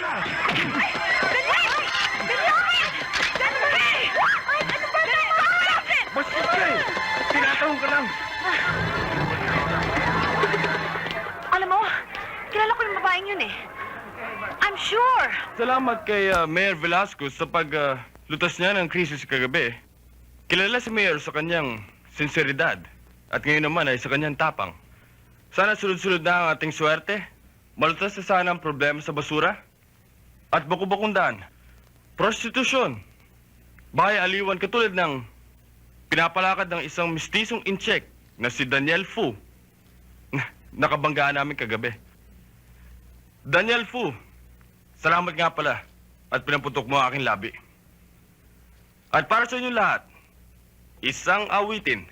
siya! Basta ka eh! Tinatanong ka lang! Alam mo, kilala ko yung babaeng yun eh. I'm sure. Salamat kay Mayor Velasco sa paglutas niya ng krisis kagabi. Kilala si Mayor sa kanyang sinseridad at ngayon naman ay sa kanyang tapang. Sana sunod-sunod na ang ating swerte. Malutas na sana ang problema sa basura at baku-bakundaan. Prostitusyon. Bahay aliwan katulad ng pinapalakad ng isang mistisong incheck na si Daniel Fu. Nakabanggaan namin kagabi. Daniel Fu, salamat nga pala at pinaputok mo ang aking labi. At para sa inyo lahat, isang awitin.